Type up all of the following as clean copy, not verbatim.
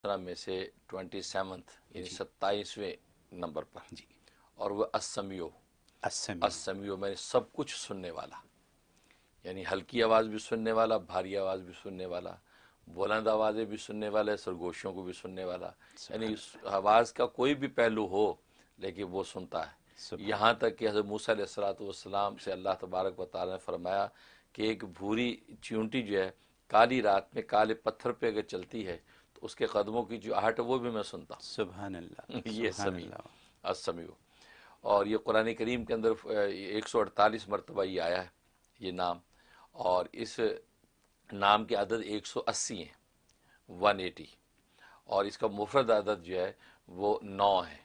में से 27 यानी 27वें नंबर पर जी। और वो असमियो असमियो मैंने सब कुछ सुनने वाला, यानी हल्की आवाज़ भी सुनने वाला, भारी आवाज़ भी सुनने वाला, बुलंद आवाज़ें भी सुनने वाला, सरगोशियों को भी सुनने वाला, यानी इस आवाज़ का कोई भी पहलू हो लेकिन वो सुनता है। यहाँ तक कि हज़रत मूसा अलैहिस्सलाम से अल्लाह तबारक व तआला ने फरमाया कि एक भूरी चींटी जो है काली रात में काले पत्थर पे अगर चलती है तो उसके कदमों की जो आहट है वो भी मैं सुनता हूँ। सुभान अल्लाह, ये सुभान समी अल्लाह। असमियो। और ये कुरान करीम के अंदर 148 मरतबा ये आया है ये नाम, और इस नाम के अदद 180 हैं, 180, और इसका मुफरद अदद जो है वो 9 है।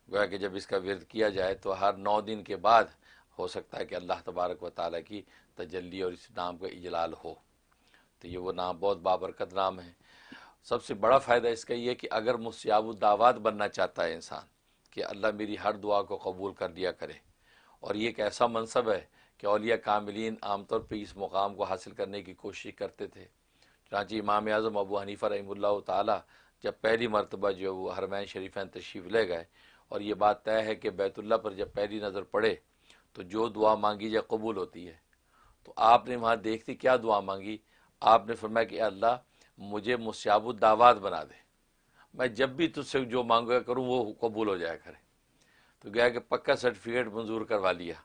गोया कि जब इसका विरद किया जाए तो हर 9 दिन के बाद हो सकता है कि अल्लाह तबारक व ताला की तजल्ली और इस नाम का इजलाल हो। तो ये वो नाम बहुत बाबरकत नाम है। सबसे बड़ा फ़ायदा इसका ये है कि अगर मुस्ताजाब बनना चाहता है इंसान कि अल्लाह मेरी हर दुआ को कबूल कर लिया करे, और ये एक ऐसा मनसब है कि औलिया कामिलीन आमतौर पर इस मुकाम को हासिल करने की कोशिश करते थे। चुनांचे इमाम आज़म अबू हनीफ़ा रहमतुल्लाह ताला जब पहली मरतबा जो वो हरमैन शरीफैन तशरीफ़ ले गए, और ये बात तय है कि बैतुल्ला पर जब पहली नज़र पड़े तो जो दुआ मांगी जाए कबूल होती है। तो आपने वहाँ देखती क्या दुआ मांगी? आपने फरमाया कि अल्लाह मुझे मुस्ताजाब बना दे, मैं जब भी तुझसे जो मांगा करूँ वो कबूल हो जाया करे। तो गया कि पक्का सर्टिफिकेट मंजूर करवा लिया।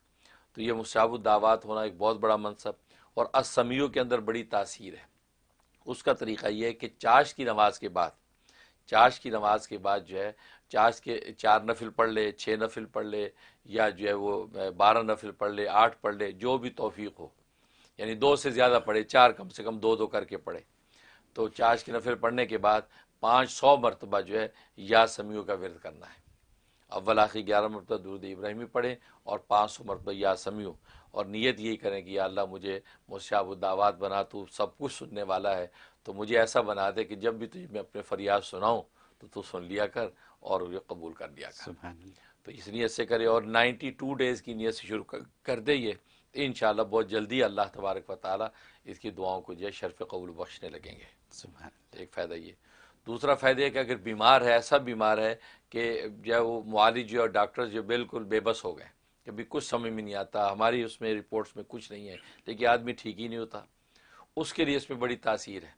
तो ये मुस्ताजाब होना एक बहुत बड़ा मनसब। और असमियों के अंदर बड़ी तासीर है। उसका तरीक़ा ये है कि चाश की नमाज के बाद, चाश की नमाज के बाद जो है चाश के 4 नफिल पढ़ ले, 6 नफिल पढ़ ले, या जो है वो 12 नफिल पढ़ ले, 8 पढ़ ले, जो भी तौफीक हो, यानी 2 से ज़्यादा पढ़े, 4 कम से कम 2 2 करके पढ़े। तो चाश की नफिल पढ़ने के बाद 500 मरतबा जो है या समियों का विरद करना है। अव्वल आखिर 11 मरतबा दुरूद इब्राहिमी पढ़ें और 500 मरतबा या समियों, और नीयत यही करें कि या अल्लाह मुझे मुस्ताजाब बना, तू सब कुछ सुनने वाला है, तो मुझे ऐसा बना दे कि जब भी तुझे मैं अपने फरियाद सुनाऊँ तो तू सुन लिया कर और मुझे कबूल कर लिया कर। सुभान अल्लाह। तो इस नीयत से करे और 92 डेज़ की नीयत से शुरू कर दे ये, तो इंशाअल्लाह बहुत जल्दी अल्लाह तबारक व तआला इसकी दुआओं को जो है शर्फ़ कबूल बख्शने लगेंगे। सुभान तो एक फ़ायदा ये। दूसरा फ़ायदा है कि अगर बीमार है, ऐसा बीमार है कि जो वो मुआलिज जो डॉक्टर जो बिल्कुल बेबस हो गए, कभी कुछ समझ में नहीं आता, हमारी उसमें रिपोर्ट्स में कुछ नहीं है, लेकिन आदमी ठीक ही नहीं होता, उसके लिए इसमें बड़ी तासीर है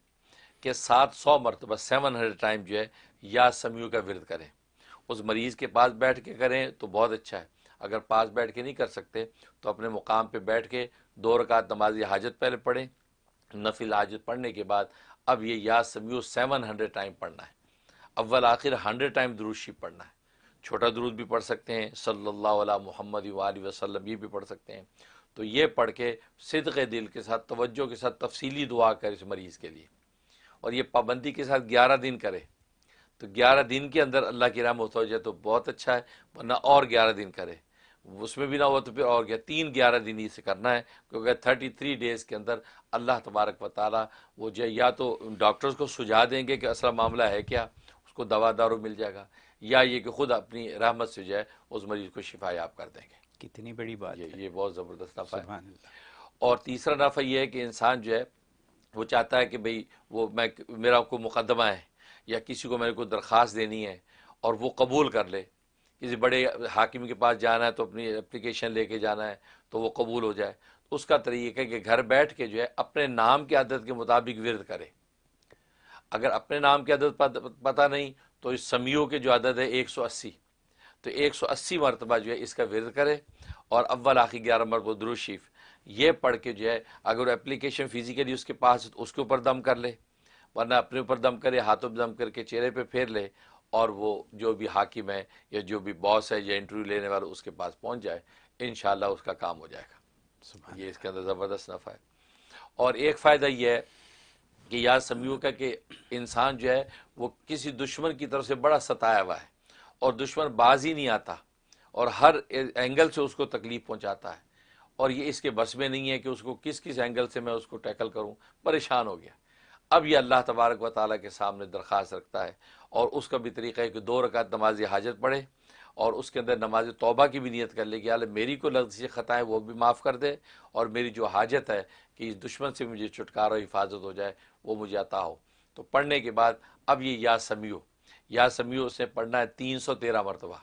कि 700 मरतबा 700 टाइम जो है या समियों का विरद करें। उस मरीज़ के पास बैठ के करें तो बहुत अच्छा है। अगर पास बैठ के नहीं कर सकते तो अपने मुकाम पे बैठ के 2 रकात नमाज हाजत पहले पढ़ें, नफिल हाजत पढ़ने के बाद अब ये या समियो 700 टाइम पढ़ना है। अव्वल आखिर 100 टाइम दुरूद शरीफ पढ़ना है। छोटा दुरूद भी पढ़ सकते हैं, सल्लल्लाहु अलैहि मुहम्मद व आलिहि वसल्लम, ये भी पढ़ सकते हैं। तो ये पढ़ के सिद्क़ दिल के साथ, तवज्जो के साथ तफसीली दुआ कर इस मरीज़ के लिए, और ये पाबंदी के साथ 11 दिन करे। तो 11 दिन के अंदर अल्लाह की रहमत हो जाए तो बहुत अच्छा है, वरना और 11 दिन करे, उसमें भी ना हो तो फिर और क्या 3-11 दिन ही से करना है, क्योंकि 33 डेज़ के अंदर अल्लाह तबारक व ताला वो जो या तो डॉक्टर्स को सुझा देंगे कि असला मामला है क्या, उसको दवा दारू मिल जाएगा, या ये कि खुद अपनी रहमत से जो है उस मरीज़ को शिफा याब कर देंगे। कितनी बड़ी बात है। ये बहुत ज़बरदस्त नफ़ा है। सुभान अल्लाह। और तीसरा नफ़ा ये है कि इंसान जो है वो चाहता है कि भाई वो मैं मेरा कोई मुकदमा है या किसी को मेरे को दरख्वास्त देनी है और वो कबूल कर ले, किसी बड़े हाकिम के पास जाना है तो अपनी एप्लीकेशन लेके जाना है तो वो कबूल हो जाए, तो उसका तरीका है कि घर बैठ के जो है अपने नाम की आदत के मुताबिक विरद करे। अगर अपने नाम की आदत पता नहीं तो इस समियों के जो आदत है 180, तो 180 मरतबा जो है इसका विरद करे, और अव्वल आखिर 11 मरतबा दुरूद शरीफ ये पढ़ के जो है अगर एप्लीकेशन फिजिकली उसके पास है तो उसके ऊपर दम कर ले, वरना अपने ऊपर दम करे, हाथों पर दम करके चेहरे पे फेर ले, और वो जो भी हाकिम है या जो भी बॉस है या इंटरव्यू लेने वाला उसके पास पहुंच जाए, इंशाल्लाह उसका काम हो जाएगा। सुभान ये इसके अल्लाह। अंदर ज़बरदस्त नफ़ा है। और एक फ़ायदा ये है कि याद समियों का कि इंसान जो है वो किसी दुश्मन की तरफ से बड़ा सताया हुआ है और दुश्मन बाज ही नहीं आता और हर एंगल से उसको तकलीफ़ पहुंचाता है, और ये इसके बस में नहीं है कि उसको किस किस एंगल से मैं उसको टैकल करूं, परेशान हो गया। अब ये अल्लाह तबारक व ताला के सामने दरख्वास्त रखता है, और उसका भी तरीका है कि 2 रकात नमाज हाजत पढ़े और उसके अंदर नमाज तौबा की भी नियत कर ले कि अल्लाह मेरी को लफ्ज़ ख़ताएँ वो भी माफ़ कर दे, और मेरी जो हाजत है कि इस दुश्मन से मुझे छुटकारा और हिफाजत हो जाए वो मुझे अता हो। تو پڑھنے کے بعد اب یہ یا سمیو اس نے پڑھنا ہے 313 مرتبہ،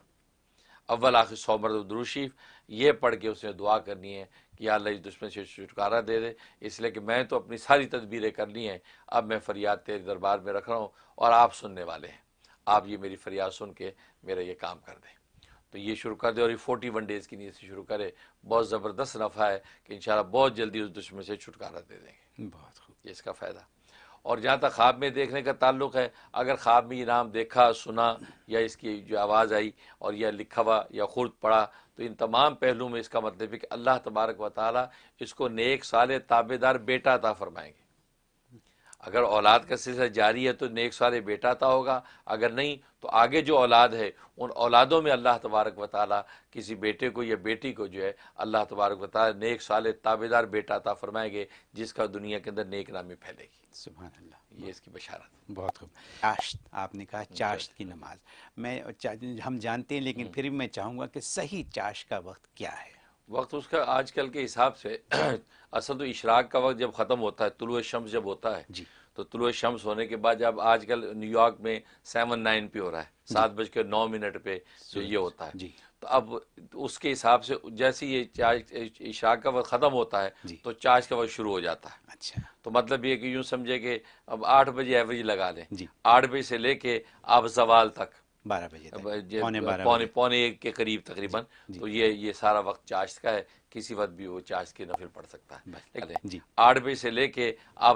اول آخر 100 مرتبہ درود شریف، یہ پڑھ کے اس نے دعا کرنی ہے کہ یا اللہ اس دشمن سے چھٹکارا دے دے، اس لیے کہ میں تو اپنی ساری تدبیریں کرنی ہیں، اب میں فریاد تیرے دربار میں رکھ رہا ہوں اور آپ سننے والے ہیں، آپ یہ میری فریاد سن کے میرا یہ کام کر دیں۔ تو یہ شروع کر دے اور یہ 41 ڈیز کی نیت سے شروع کرے، بہت زبردست نفع ہے کہ انشاءاللہ بہت جلدی اس دشمن سے چھٹکارا دے دیں گے، بہت خوب۔ یہ اس کا فائدہ۔ اور جہاں تک خواب میں دیکھنے کا تعلق ہے، اگر خواب میں یہ نام دیکھا، سنا، یا اس کی جو آواز آئی اور یا لکھا ہوا یا خود پڑھا، تو ان تمام پہلوؤں میں اس کا مطلب ہے کہ اللہ تبارک و تعالیٰ اس کو نیک صالح تابع دار بیٹا عطا فرمائیں گے۔ اگر اولاد کا سلسلہ جاری ہے تو نیک صالح بیٹا عطا ہوگا، اگر نہیں تو آگے جو اولاد ہے ان اولادوں میں اللہ تبارک و تعالیٰ کسی بیٹے کو یا بیٹی کو جو ہے اللہ تبارک و تعالیٰ نیک صالح تابع دار بیٹا عطا فرمائیں گے، جس کا دنیا کے اندر نیک نامی پھیلے گی۔ سبحان اللہ، یہ اس کی بشارت۔ بہت خوب۔ چاشت، آپ نے کہا چاشت کی نماز، ہم جانتے ہیں لیکن پھر بھی میں چاہوں گا کہ صحیح چاشت کا وقت کیا ہے؟ وقت اس کا آج کل کے حساب سے اصل تو اشراق کا وقت جب ختم ہوتا ہے، طلوع شمس جب ہوتا ہے، جی تو طلوع شمس ہونے کے بعد جب آج کل نیو یارک میں 7:09 پہ ہو رہا ہے، 7:09 پہ جو یہ ہوتا ہے، جی تو اب اس کے حساب سے جیسے یہ اشراق کا وقت ختم ہوتا ہے جی، تو چاش کا وقت شروع ہو جاتا ہے۔ اچھا تو مطلب یہ کہ یوں سمجھے کہ اب 8 بجے ایوریج لگا لیں، جی، 8 بجے سے لے کے آپ زوال تک، 12 بجے تک، پونے 12:15 بجے، پونے ایک کے قریب تقریباً، جی تو یہ سارا وقت چاشت کا ہے، کسی وقت بھی وہ چاشت کی نفل پڑھ سکتا ہے۔ بس، لیکن جی 8 بجے سے لے کے آپ